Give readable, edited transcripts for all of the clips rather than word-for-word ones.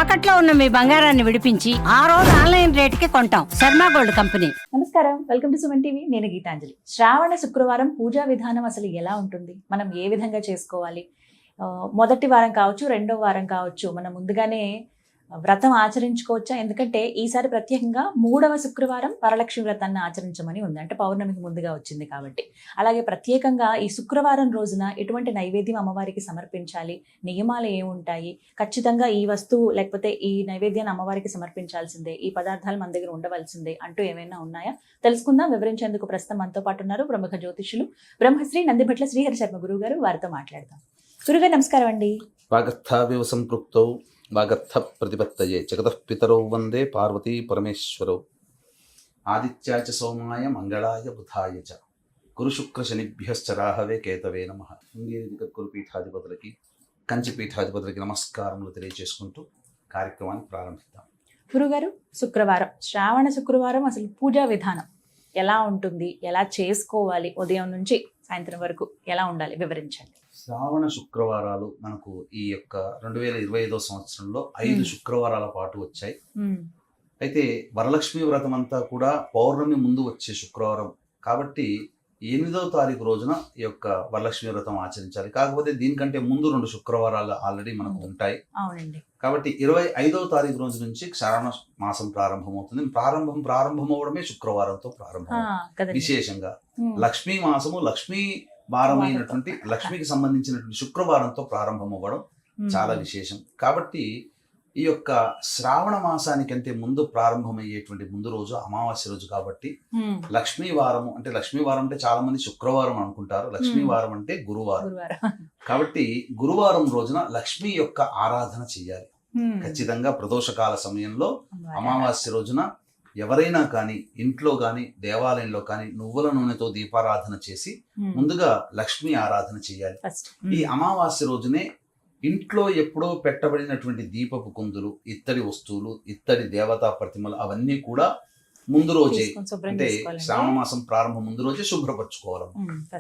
తాకట్లో ఉన్న మీ బంగారాన్ని విడిపించి ఆ రోజు ఆన్లైన్ రేటుకి కొంటాం. Sharma gold company. నమస్కారం, వెల్కమ్ టు సుమన్ టీవీ. నేను గీతాంజలి. శ్రావణ శుక్రవారం పూజా విధానం అసలు ఎలా ఉంటుంది, మనం ఏ విధంగా చేసుకోవాలి? మొదటి వారం కావచ్చు, రెండో వారం కావచ్చు, మనం ముందుగానే వ్రతం ఆచరించుకోవచ్చా? ఎందుకంటే ఈసారి ప్రత్యేకంగా 3వ శుక్రవారం వరలక్ష్మి వ్రతాన్ని ఆచరించమని ఉంది, అంటే పౌర్ణమికి ముందుగా వచ్చింది కాబట్టి. అలాగే ప్రత్యేకంగా ఈ శుక్రవారం రోజున ఎటువంటి నైవేద్యం అమ్మవారికి సమర్పించాలి, నియమాలు ఏముంటాయి, ఖచ్చితంగా ఈ వస్తువు లేకపోతే ఈ నైవేద్యాన్ని అమ్మవారికి సమర్పించాల్సిందే, ఈ పదార్థాలు మన దగ్గర ఉండవలసిందే అంటూ ఏమైనా ఉన్నాయా తెలుసుకుందాం. వివరించేందుకు ప్రస్తుతం మనతో పాటు ఉన్నారు ప్రముఖ జ్యోతిషులు బ్రహ్మశ్రీ నందిభట్ల శ్రీహరి శర్మ గురువు గారు. వారితో మాట్లాడదాం. గురుగారు నమస్కారం అండి. వాగర్థావివ సంపృక్తౌ వాగర్థ ప్రతిపత్తయే జగతః పితరౌ వందే పార్వతీ పరమేశ్వరౌ. ఆదిత్యాయ చ సోమాయ మంగళాయ బుధాయ చ గురు శుక్ర శనిభ్యశ్చ రాహవే కేతవే నమః. శృంగేరి జగద్గురు పీఠాధిపతులకి, కంచి పీఠాధిపతులకి నమస్కారములు తెలియజేసుకుంటూ కార్యక్రమాన్ని ప్రారంభిద్దాం. గురుగారు, శుక్రవారం, శ్రావణ శుక్రవారం అసలు పూజా విధానం ఎలా ఉంటుంది, ఎలా చేసుకోవాలి, ఉదయం నుంచి సాయంత్రం వరకు ఎలా ఉండాలి, వివరించండి. శ్రావణ శుక్రవారాలు మనకు ఈ యొక్క 2025 సంవత్సరంలో 5 శుక్రవారాల పాటు వచ్చాయి. అయితే వరలక్ష్మి వ్రతం అంతా కూడా పౌర్ణమి ముందు వచ్చే శుక్రవారం కాబట్టి 8వ తారీఖు రోజున ఈ యొక్క వరలక్ష్మి వ్రతం ఆచరించాలి. కాకపోతే దీనికంటే ముందు 2 శుక్రవారాలు ఆల్రెడీ మనకు ఉంటాయి. కాబట్టి 25వ తారీఖు రోజు నుంచి శ్రావణ మాసం ప్రారంభమవుతుంది. ప్రారంభమవడమే శుక్రవారంతో ప్రారంభం. విశేషంగా లక్ష్మీ మాసము, లక్ష్మీ వారమైనటువంటి లక్ష్మికి సంబంధించినటువంటి శుక్రవారంతో ప్రారంభం అవ్వడం చాలా విశేషం. కాబట్టి ఈ యొక్క శ్రావణ మాసానికంటే ముందు ప్రారంభమయ్యేటువంటి ముందు రోజు అమావాస్య రోజు కాబట్టి లక్ష్మీ వారము అంటే, లక్ష్మీ వారం అంటే చాలా మంది శుక్రవారం అనుకుంటారు, లక్ష్మీ వారం అంటే గురువారం. కాబట్టి గురువారం రోజున లక్ష్మీ యొక్క ఆరాధన చేయాలి. ఖచ్చితంగా ప్రదోషకాల సమయంలో అమావాస్య రోజున ఎవరైనా కానీ ఇంట్లో కానీ దేవాలయంలో కానీ నువ్వుల నూనెతో దీపారాధన చేసి ముందుగా లక్ష్మీ ఆరాధన చేయాలి. ఈ అమావాస్య రోజునే ఇంట్లో ఎప్పుడో పెట్టబడినటువంటి దీపపు కుందులు, ఇత్తడి వస్తువులు, ఇత్తడి దేవతా ప్రతిమలు అవన్నీ కూడా ముందు రోజే, అంటే శ్రావణ మాసం ప్రారంభం ముందు రోజే శుభ్రపరచుకోవాలి.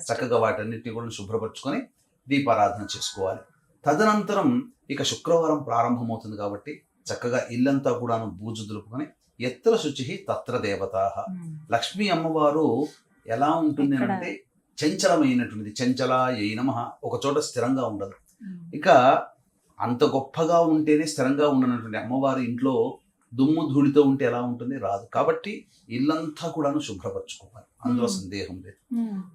చక్కగా వాటన్నిటిని కూడా శుభ్రపరచుకొని దీపారాధన చేసుకోవాలి. తదనంతరం ఇక శుక్రవారం ప్రారంభమవుతుంది కాబట్టి చక్కగా ఇల్లంతా కూడాను బూజు దులుపుకొని ఎత్ర శుచి తత్ర దేవతాః. లక్ష్మీ అమ్మవారు ఎలా ఉంటుంది అంటే చంచలమైనటువంటిది. చంచలాయై నమః. ఒక చోట స్థిరంగా ఉండదు. ఇక అంత గొప్పగా ఉంటేనే స్థిరంగా ఉండనటువంటి అమ్మవారి ఇంట్లో దుమ్ము ధూళితో ఉంటే ఎలా ఉంటుంది? రాదు. కాబట్టి ఇల్లంతా కూడాను శుభ్రపరచుకోవాలి, అందులో సందేహం లేదు.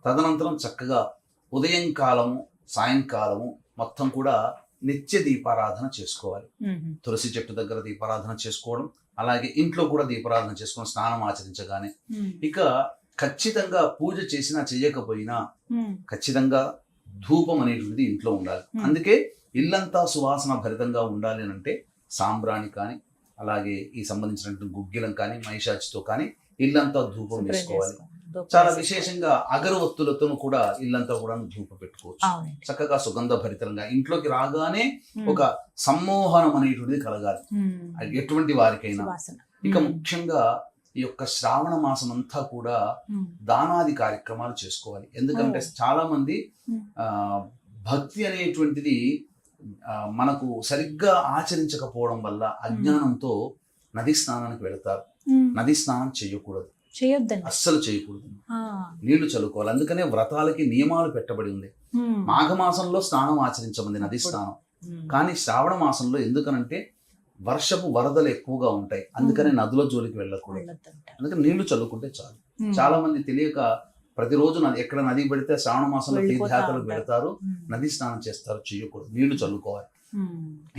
తదనంతరం చక్కగా ఉదయం కాలము, సాయంకాలము మొత్తం కూడా నిత్య దీపారాధన చేసుకోవాలి. తులసి చెట్టు దగ్గర దీపారాధన చేసుకోవడం, అలాగే ఇంట్లో కూడా దీపారాధన చేసుకొని స్నానం ఆచరించగానే ఇక ఖచ్చితంగా పూజ చేసినా చెయ్యకపోయినా ఖచ్చితంగా ధూపం అనేటువంటిది ఇంట్లో ఉండాలి. అందుకే ఇల్లంతా సువాసన భరితంగా ఉండాలి అని అంటే సాంబ్రాణి కానీ, అలాగే ఈ సంబంధించినటువంటి గుగ్గిలం కానీ, మైషాచితో కానీ ఇల్లంతా ధూపం వేసుకోవాలి. చాలా విశేషంగా అగరవత్తులతో కూడా ఇల్లంతా కూడా ధూపం పెట్టుకోవచ్చు. చక్కగా సుగంధ భరితంగా ఇంట్లోకి రాగానే ఒక సమ్మోహనం అనేటువంటిది కలగాలి ఎటువంటి వారికైనా. ఇక ముఖ్యంగా ఈ యొక్క శ్రావణ మాసం అంతా కూడా దానాది కార్యక్రమాలు చేసుకోవాలి. ఎందుకంటే చాలా మంది భక్తి అనేటువంటిది మనకు సరిగ్గా ఆచరించకపోవడం వల్ల అజ్ఞానంతో నది స్నానానికి వెళతారు. నది స్నానం చేయకూడదు, అస్సలు చేయకూడదు. నీళ్లు చల్లుకోవాలి. అందుకనే వ్రతాలకి నియమాలు పెట్టబడి ఉంది. మాఘమాసంలో స్నానం ఆచరించమంది, నది స్నానం. కానీ శ్రావణ మాసంలో ఎందుకనంటే వర్షపు వరదలు ఎక్కువగా ఉంటాయి, అందుకనే నదుల జోలికి వెళ్ళకూడదు. అందుకని నీళ్లు చల్లుకుంటే చాలు. చాలా మంది తెలియక ప్రతిరోజు ఎక్కడ నది పడితే శ్రావణ మాసంలో తీర్థయాత్రలకు వెళతారు, నది స్నానం చేస్తారు. చేయకూడదు, నీళ్లు చల్లుకోవాలి.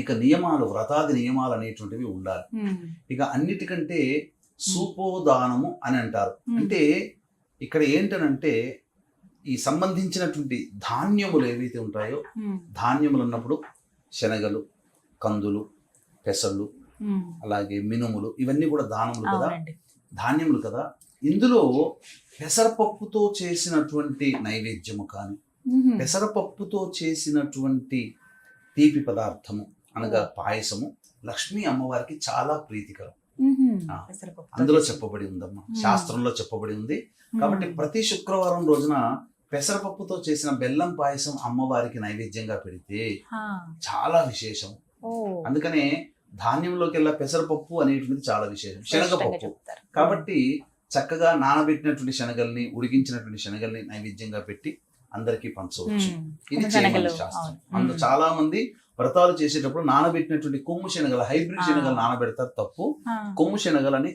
ఇక నియమాలు, వ్రతాది నియమాలు అనేటువంటివి ఉండాలి. ఇక అన్నిటికంటే సూపోదానము అని అంటారు. అంటే ఇక్కడ ఏంటనంటే ఈ సంబంధించినటువంటి ధాన్యములు ఏవైతే ఉంటాయో, ధాన్యములు అన్నప్పుడు శనగలు, కందులు, పెసళ్ళు, అలాగే మినుములు, ఇవన్నీ కూడా దానములు కదా, ధాన్యములు కదా. ఇందులో పెసరపప్పుతో చేసినటువంటి నైవేద్యము కానీ, పెసరపప్పుతో చేసినటువంటి తీపి పదార్థము అనగా పాయసము లక్ష్మీ అమ్మవారికి చాలా ప్రీతికరం. అందులో చెప్పబడి ఉందమ్మా, శాస్త్రంలో చెప్పబడి ఉంది. కాబట్టి ప్రతి శుక్రవారం రోజున పెసరపప్పుతో చేసిన బెల్లం పాయసం అమ్మవారికి నైవేద్యంగా పెడితే చాలా విశేషం. అందుకనే ధాన్యంలోకి వెళ్ళే పెసరపప్పు అనేటువంటిది చాలా విశేషం, స్పష్టంగా శనగపప్పు. చెప్తారు. కాబట్టి చక్కగా నానబెట్టినటువంటి శనగల్ని, ఉడికించినటువంటి శనగల్ని నైవేద్యంగా పెట్టి అందరికీ పంచవచ్చు. ఇది శనగలు, చేయమని శాస్త్రం. అవును. అందులో చాలా మంది వ్రతాలు చేసేటప్పుడు నానబెట్టినటువంటి కొమ్ము శనగలు, హైబ్రిడ్ శనగలు నానబెడతారు, తప్పు. కొమ్ము శనగలు అని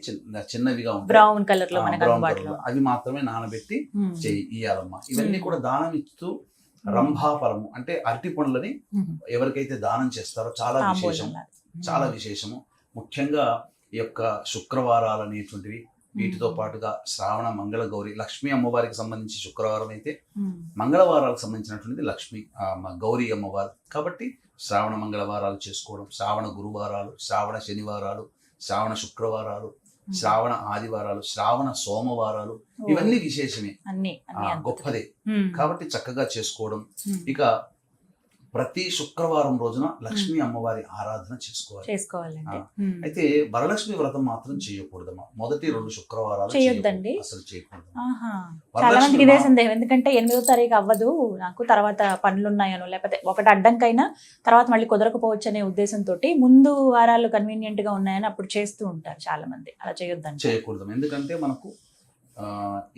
చిన్నవిగా ఉంటాయి, బ్రౌన్ కలర్ లో మనకు బ్రౌన్ అందుబాటులో. కలర్, అవి మాత్రమే నానబెట్టి ఇయ్యాలమ్మా. ఇవన్నీ కూడా దానం ఇస్తూ రంభాఫలము అంటే అరటి పండ్లని ఎవరికైతే దానం చేస్తారో చాలా విశేషం, చాలా విశేషము. ముఖ్యంగా ఈ యొక్క శుక్రవారాలు అనేటువంటివి, వీటితో పాటుగా శ్రావణ మంగళ గౌరి లక్ష్మీ అమ్మవారికి సంబంధించి శుక్రవారం అయితే, మంగళవారాలకు సంబంధించినటువంటిది లక్ష్మీ గౌరీ అమ్మవారు. కాబట్టి శ్రావణ మంగళవారాలు చేసుకోవడం, శ్రావణ గురువారాలు, శ్రావణ శనివారాలు, శ్రావణ శుక్రవారాలు, శ్రావణ ఆదివారాలు, శ్రావణ సోమవారాలు, ఇవన్నీ విశేషమే, గొప్పదే. కాబట్టి చక్కగా చేసుకోవడం. ఇక ప్రతి శుక్రవారం రోజున లక్ష్మీ అమ్మవారి ఆరాధన చేసుకోవాలండి. అయితే వరలక్ష్మి వ్రతం మాత్రం చేయకూడదమ్మా. మొదటి 2 శుక్రవారాలు చేయొద్దండి, అసలు చేయకూడదు. చాలా మందికి ఇదే సందేహం, ఎందుకంటే 8వ తారీఖు అవ్వదు నాకు, తర్వాత పనులు ఉన్నాయనో, లేకపోతే ఒకటి అడ్డంకైనా తర్వాత మళ్ళీ కుదరకపోవచ్చు అనే ఉద్దేశంతో ముందు వారాలు కన్వీనియంట్ గా ఉన్నాయని అప్పుడు చేస్తూ ఉంటారు చాలా మంది. అలా చేయొద్దండి, చేయకూడదు. ఎందుకంటే మనకు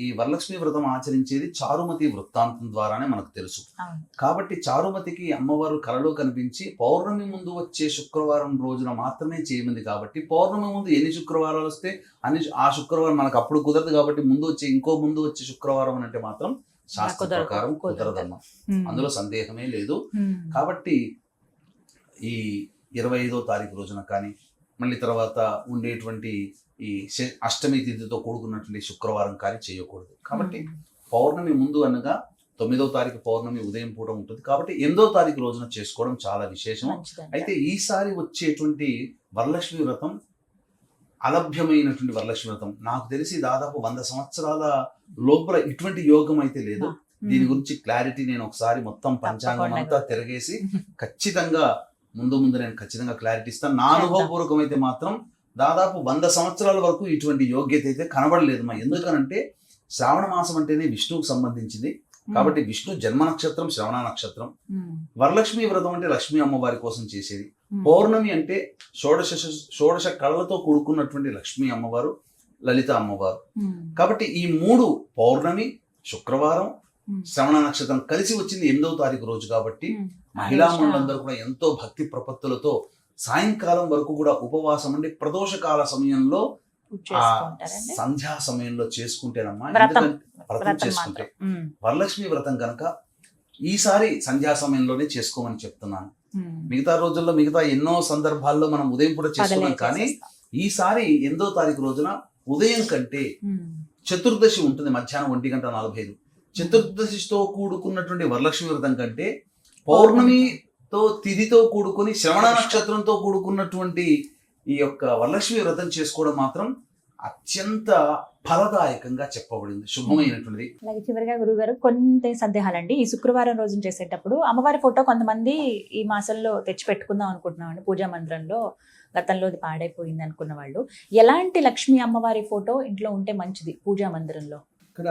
ఈ వరలక్ష్మి వ్రతం ఆచరించేది చారుమతి వృత్తాంతం ద్వారానే మనకు తెలుసు. కాబట్టి చారుమతికి అమ్మవారు కలలో కనిపించి పౌర్ణమి ముందు వచ్చే శుక్రవారం రోజున మాత్రమే చేయమంది. కాబట్టి పౌర్ణమి ముందు ఎన్ని శుక్రవారాలు వస్తే ఆ శుక్రవారం మనకు అప్పుడు కుదరదు. కాబట్టి ముందు వచ్చే శుక్రవారం అంటే మాత్రం శాస్త్ర ప్రకారం కుదరదమ్మా, అందులో సందేహమే లేదు. కాబట్టి ఈ 25వ తారీఖు రోజున కానీ, మళ్ళీ తర్వాత ఉండేటువంటి ఈ అష్టమి తిథితో కూడుకున్నటువంటి శుక్రవారం కానీ చేయకూడదు. కాబట్టి పౌర్ణమి ముందు అనగా 9వ తారీఖు పౌర్ణమి ఉదయం పూట ఉంటుంది. కాబట్టి 8వ తారీఖు రోజున చేసుకోవడం చాలా విశేషం. అయితే ఈసారి వచ్చేటువంటి వరలక్ష్మి వ్రతం అలభ్యమైనటువంటి వరలక్ష్మి వ్రతం, నాకు తెలిసి దాదాపు 100 సంవత్సరాల లోపల ఇటువంటి యోగం అయితే లేదు. దీని గురించి క్లారిటీ నేను ఒకసారి మొత్తం పంచాంగం అంతా తిరగేసి ఖచ్చితంగా ముందు నేను ఖచ్చితంగా క్లారిటీ ఇస్తాను. నా అనుభవపూర్వకం అయితే మాత్రం దాదాపు 100 సంవత్సరాల వరకు ఇటువంటి యోగ్యత అయితే కనబడలేదు మా. ఎందుకనంటే శ్రావణ మాసం అంటేనే విష్ణువుకు సంబంధించింది. కాబట్టి విష్ణు జన్మ నక్షత్రం శ్రవణ నక్షత్రం. వరలక్ష్మి వ్రతం అంటే లక్ష్మీ అమ్మవారి కోసం చేసేది. పౌర్ణమి అంటే షోడశ కళలతో కూడుకున్నటువంటి లక్ష్మీ అమ్మవారు, లలిత అమ్మవారు. కాబట్టి ఈ 3 పౌర్ణమి, శుక్రవారం, శ్రవణ నక్షత్రం కలిసి వచ్చింది 8వ తారీఖు రోజు. కాబట్టి మహిళామణులందరూ కూడా ఎంతో భక్తి ప్రపత్తులతో సాయంకాలం వరకు కూడా ఉపవాసం ఉండి ప్రదోషకాల సమయంలో సంధ్యా సమయంలో చేసుకుంటేనమ్మా, వ్రతం చేసుకుంటే వరలక్ష్మి వ్రతం కనుక ఈసారి సంధ్యా సమయంలోనే చేసుకోమని చెప్తున్నాను. మిగతా రోజుల్లో మిగతా ఎన్నో సందర్భాల్లో మనం ఉదయం కూడా చేసుకున్నాం. కానీ ఈసారి 8వ తారీఖు రోజున ఉదయం కంటే చతుర్దశి ఉంటుంది, మధ్యాహ్నం 1:45. చతుర్దశితో కూడుకున్నటువంటి వరలక్ష్మి వ్రతం కంటే పౌర్ణమితో తిథితో కూడుకుని శ్రవణ నక్షత్రంతో కూడుకున్నటువంటి ఈ యొక్క వరలక్ష్మి వ్రతం చేసుకోవడం మాత్రం అత్యంత ఫలదాయకంగా చెప్పబడింది, శుభమైనటువంటిది. అలాగే చివరిగా గురుగారు కొన్ని సందేహాలండి. ఈ శుక్రవారం రోజున చేసేటప్పుడు అమ్మవారి ఫోటో కొంతమంది ఈ మాసంలో తెచ్చి పెట్టుకుందాం అనుకుంటున్నామండి పూజా మందిరంలో, గతంలో అది పాడైపోయింది అనుకున్న వాళ్ళు, ఎలాంటి లక్ష్మీ అమ్మవారి ఫోటో ఇంట్లో ఉంటే మంచిది పూజా మందిరంలో? ఇక్కడ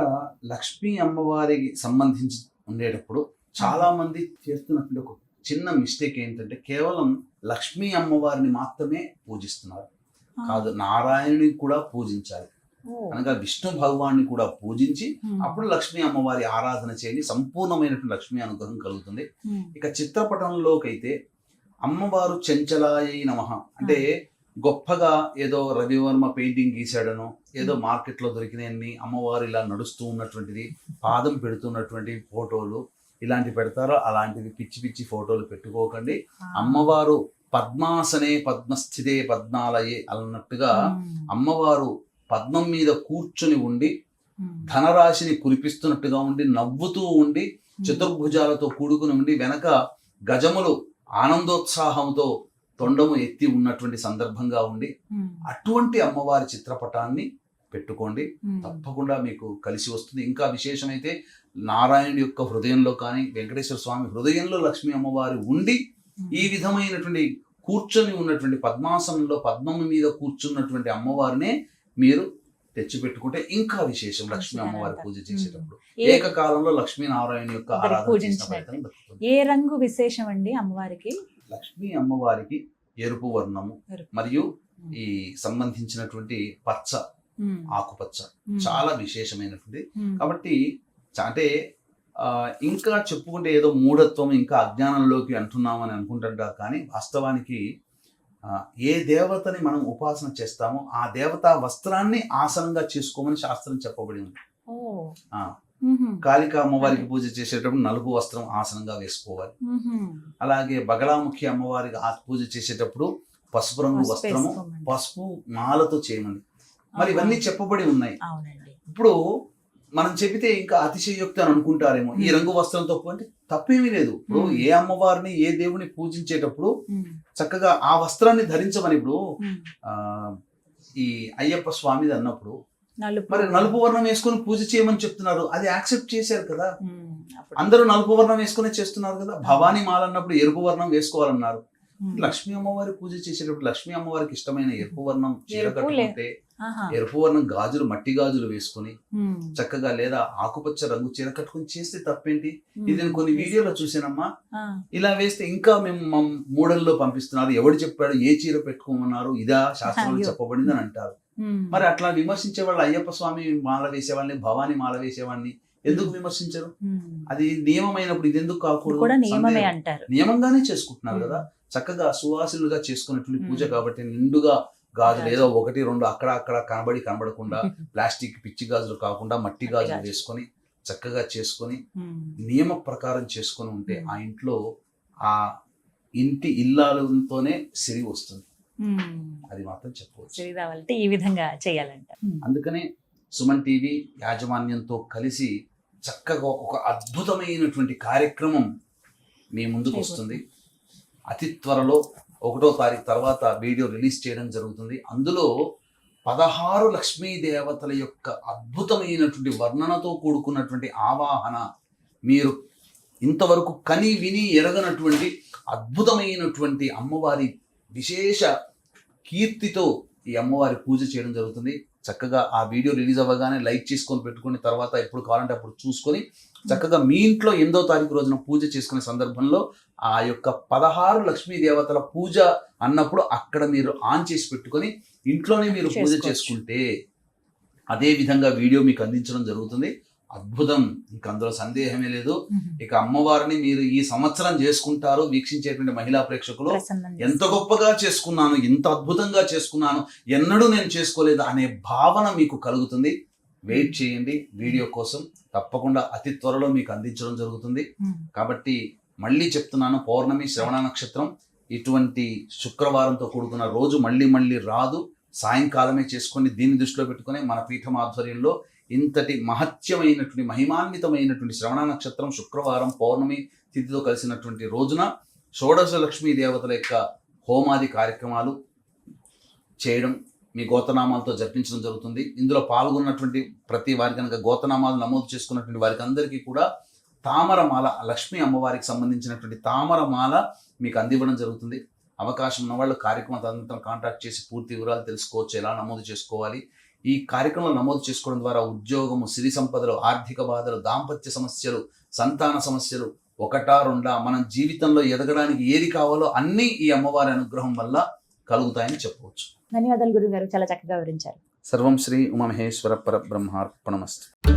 లక్ష్మీ అమ్మవారికి సంబంధించి ఉండేటప్పుడు చాలా మంది చేస్తున్నటువంటి ఒక చిన్న మిస్టేక్ ఏంటంటే కేవలం లక్ష్మీ అమ్మవారిని మాత్రమే పూజిస్తున్నారు. కాదు, నారాయణుని కూడా పూజించాలి. అనగా విష్ణు భగవాన్ని కూడా పూజించి అప్పుడు లక్ష్మీ అమ్మవారి ఆరాధన చేయండి, సంపూర్ణమైనటువంటి లక్ష్మీ అనుగ్రహం కలుగుతుంది. ఇక చిత్రపటంలోకి అయితే అమ్మవారు చెంచలాయై నమః అంటే గొప్పగా ఏదో రవివర్మ పెయింటింగ్ గీసాడనో, ఏదో మార్కెట్లో దొరికినన్ని అమ్మవారు ఇలా నడుస్తూ ఉన్నటువంటిది, పాదం పెడుతున్నటువంటి ఫోటోలు ఇలాంటి పెడతారో అలాంటివి పిచ్చి పిచ్చి ఫోటోలు పెట్టుకోకండి. అమ్మవారు పద్మాసనే పద్మస్థితే పద్మాలయే అన్నట్టుగా అమ్మవారు పద్మం మీద కూర్చుని ఉండి ధనరాశిని కురిపిస్తున్నట్టుగా ఉండి, నవ్వుతూ ఉండి, చతుర్భుజాలతో కూడుకుని ఉండి, వెనక గజములు ఆనందోత్సాహంతో తొండము ఎత్తి ఉన్నటువంటి సందర్భంగా ఉండి అటువంటి అమ్మవారి చిత్రపటాన్ని పెట్టుకోండి, తప్పకుండా మీకు కలిసి వస్తుంది. ఇంకా విశేషమైతే నారాయణుడి యొక్క హృదయంలో కానీ, వెంకటేశ్వర స్వామి హృదయంలో లక్ష్మీ అమ్మవారి ఉండి ఈ విధమైనటువంటి కూర్చొని ఉన్నటువంటి పద్మాసనంలో పద్మము మీద కూర్చున్నటువంటి అమ్మవారినే మీరు తెచ్చిపెట్టుకుంటే ఇంకా విశేషం. లక్ష్మీ అమ్మవారి పూజ చేసేటప్పుడు ఏకకాలంలో లక్ష్మీనారాయణ యొక్క ఆరాధన చేసిన ఫలితం దక్కుతుంది. ఏ రంగు విశేషం అండి అమ్మవారికి? లక్ష్మీ అమ్మవారికి ఎరుపు వర్ణము ఎరుపు. మరియు ఈ సంబంధించినటువంటి పచ్చ, ఆకుపచ్చ చాలా విశేషమైనటువంటి. కాబట్టి అంటే ఇంకా చెప్పుకుంటే ఏదో మూఢత్వం, ఇంకా అజ్ఞానంలోకి అంటున్నామని అనుకుంటుంటారు. కానీ వాస్తవానికి ఏ దేవతని మనం ఉపాసన చేస్తామో ఆ దేవత వస్త్రాన్ని ఆసనంగా చేసుకోమని శాస్త్రం చెప్పబడి ఉంది. కాళికా అమ్మవారికి పూజ చేసేటప్పుడు నలుపు వస్త్రం ఆసనంగా వేసుకోవాలి. అలాగే బగలాముఖి అమ్మవారికి పూజ చేసేటప్పుడు పసుపు రంగు వస్త్రము, పసుపు మాలతో చేయమని మరి ఇవన్నీ చెప్పబడి ఉన్నాయి. ఇప్పుడు మనం చెబితే ఇంకా అతిశయోక్తి అని అనుకుంటారేమో, ఈ రంగు వస్త్రంతో అంటే తప్పేమీ లేదు. ఇప్పుడు ఏ అమ్మవారిని ఏ దేవుని పూజించేటప్పుడు చక్కగా ఆ వస్త్రాన్ని ధరించమని. ఇప్పుడు ఈ అయ్యప్ప స్వామిది అన్నప్పుడు మరి నలుపు వర్ణం వేసుకొని పూజ చేయమని చెప్తున్నారు, అది యాక్సెప్ట్ చేశారు కదా. అందరూ నలుపు వర్ణం వేసుకునే చేస్తున్నారు కదా. భవానీ మాల అన్నప్పుడు ఎరుపు వర్ణం వేసుకోవాలన్నారు. లక్ష్మీ అమ్మవారి పూజ చేసేటప్పుడు లక్ష్మీ అమ్మవారికి ఇష్టమైన ఎరుపు వర్ణం చీర కట్టుకుంటే, ఎరుపు వర్ణం గాజులు, మట్టి గాజులు వేసుకుని చక్కగా, లేదా ఆకుపచ్చ రంగు చీర కట్టుకుని చేస్తే తప్పేంటి? ఇది నేను కొన్ని వీడియోలో చూసానమ్మా. ఇలా వేస్తే ఇంకా మేము మూడల్లో పంపిస్తున్నారు, ఎవడు చెప్పాడు, ఏ చీర పెట్టుకోమన్నారు, ఇదా శాస్త్రంలో చెప్పబడింది అని అంటారు. మరి అట్లా విమర్శించే వాళ్ళు అయ్యప్ప స్వామి మాల వేసేవాళ్ళని, భవానీ మాల వేసేవాడిని ఎందుకు విమర్శించరు? అది నియమమైనప్పుడు ఇది ఎందుకు కాకూడదు? నియమంగానే చేసుకుంటున్నారు కదా. చక్కగా సువాసులుగా చేసుకున్నటువంటి పూజ కాబట్టి నిండుగా గాజులు ఏదో ఒకటి రెండు అక్కడ అక్కడ కనబడకుండా ప్లాస్టిక్ పిచ్చి గాజులు కాకుండా మట్టి గాజులు వేసుకొని చక్కగా చేసుకొని నియమ ప్రకారం చేసుకొని ఉంటే ఆ ఇంట్లో ఆ ఇంటి ఇల్లాలతోనే సిరి వస్తుంది. అది మాత్రం చెప్పవచ్చు. ఈ విధంగా చేయాలంట. అందుకనే సుమన్ టీవీ యాజమాన్యంతో కలిసి చక్కగా ఒక అద్భుతమైనటువంటి కార్యక్రమం మీ ముందుకు వస్తుంది. అతి త్వరలో 1వ తారీఖు తర్వాత వీడియో రిలీజ్ చేయడం జరుగుతుంది. అందులో 16 లక్ష్మీ దేవతల యొక్క అద్భుతమైనటువంటి వర్ణనతో కూడుకున్నటువంటి ఆవాహన, మీరు ఇంతవరకు కని విని ఎరగనటువంటి అద్భుతమైనటువంటి అమ్మవారి విశేష కీర్తితో ఈ అమ్మవారి పూజ చేయడం జరుగుతుంది. చక్కగా ఆ వీడియో రిలీజ్ అవ్వగానే లైక్ చేసుకొని పెట్టుకుని తర్వాత ఎప్పుడు కావాలంటే అప్పుడు చూసుకొని చక్కగా మీ ఇంట్లో 8వ తారీఖు రోజున పూజ చేసుకునే సందర్భంలో ఆ యొక్క 16 లక్ష్మీ దేవతల పూజ అన్నప్పుడు అక్కడ మీరు ఆన్ చేసి పెట్టుకొని ఇంట్లోనే మీరు పూజ చేసుకుంటే అదే విధంగా వీడియో మీకు అందించడం జరుగుతుంది. అద్భుతం, ఇంక అందులో సందేహమే లేదు. ఇక అమ్మవారిని మీరు ఈ సంవత్సరం చేసుకుంటారు. వీక్షించేటువంటి మహిళా ప్రేక్షకులు ఎంత గొప్పగా చేసుకున్నాను, ఎంత అద్భుతంగా చేసుకున్నాను, ఎన్నడూ నేను చేసుకోలేదు అనే భావన మీకు కలుగుతుంది. వెయిట్ చేయండి, వీడియో కోసం తప్పకుండా అతి త్వరలో మీకు అందించడం జరుగుతుంది. కాబట్టి మళ్ళీ చెప్తున్నాను, పౌర్ణమి శ్రవణ నక్షత్రం ఇటువంటి శుక్రవారంతో కూడుకున్న రోజు మళ్ళీ మళ్ళీ రాదు. సాయంకాలమే చేసుకొని దీన్ని దృష్టిలో పెట్టుకుని మన పీఠం ఆధ్వర్యంలో ఇంతటి మహత్యమైనటువంటి మహిమాన్వితమైనటువంటి శ్రవణ నక్షత్రం శుక్రవారం పౌర్ణమి తిథితో కలిసినటువంటి రోజున షోడశ లక్ష్మీ దేవతల యొక్క హోమాది కార్యక్రమాలు చేయడం, మీ గోతనామాలతో జపించడం జరుగుతుంది. ఇందులో పాల్గొన్నటువంటి ప్రతి వారికి కనుక గోతనామాలు నమోదు చేసుకున్నటువంటి వారికి అందరికీ కూడా తామరమాల, లక్ష్మీ అమ్మవారికి సంబంధించినటువంటి తామరమాల మీకు అందివ్వడం జరుగుతుంది. అవకాశం ఉన్న వాళ్ళు కార్యక్రమం అంతా కాంటాక్ట్ చేసి పూర్తి వివరాలు తెలుసుకోవచ్చు, ఎలా నమోదు చేసుకోవాలి. ఈ కార్యక్రమంలో నమోదు చేసుకోవడం ద్వారా ఉద్యోగము, సిరి సంపదలు, ఆర్థిక బాధలు, దాంపత్య సమస్యలు, సంతాన సమస్యలు ఒకటా రెండా మన జీవితంలో ఎదగడానికి ఏది కావాలో అన్నీ ఈ అమ్మవారి అనుగ్రహం వల్ల కలుగుతాయని చెప్పవచ్చు. ధన్యవాదాలు గురుగారు, చాలా చక్కగా వివరించారు. సర్వం శ్రీ ఉమామహేశ్వర పరబ్రహ్మార్పణమస్తు.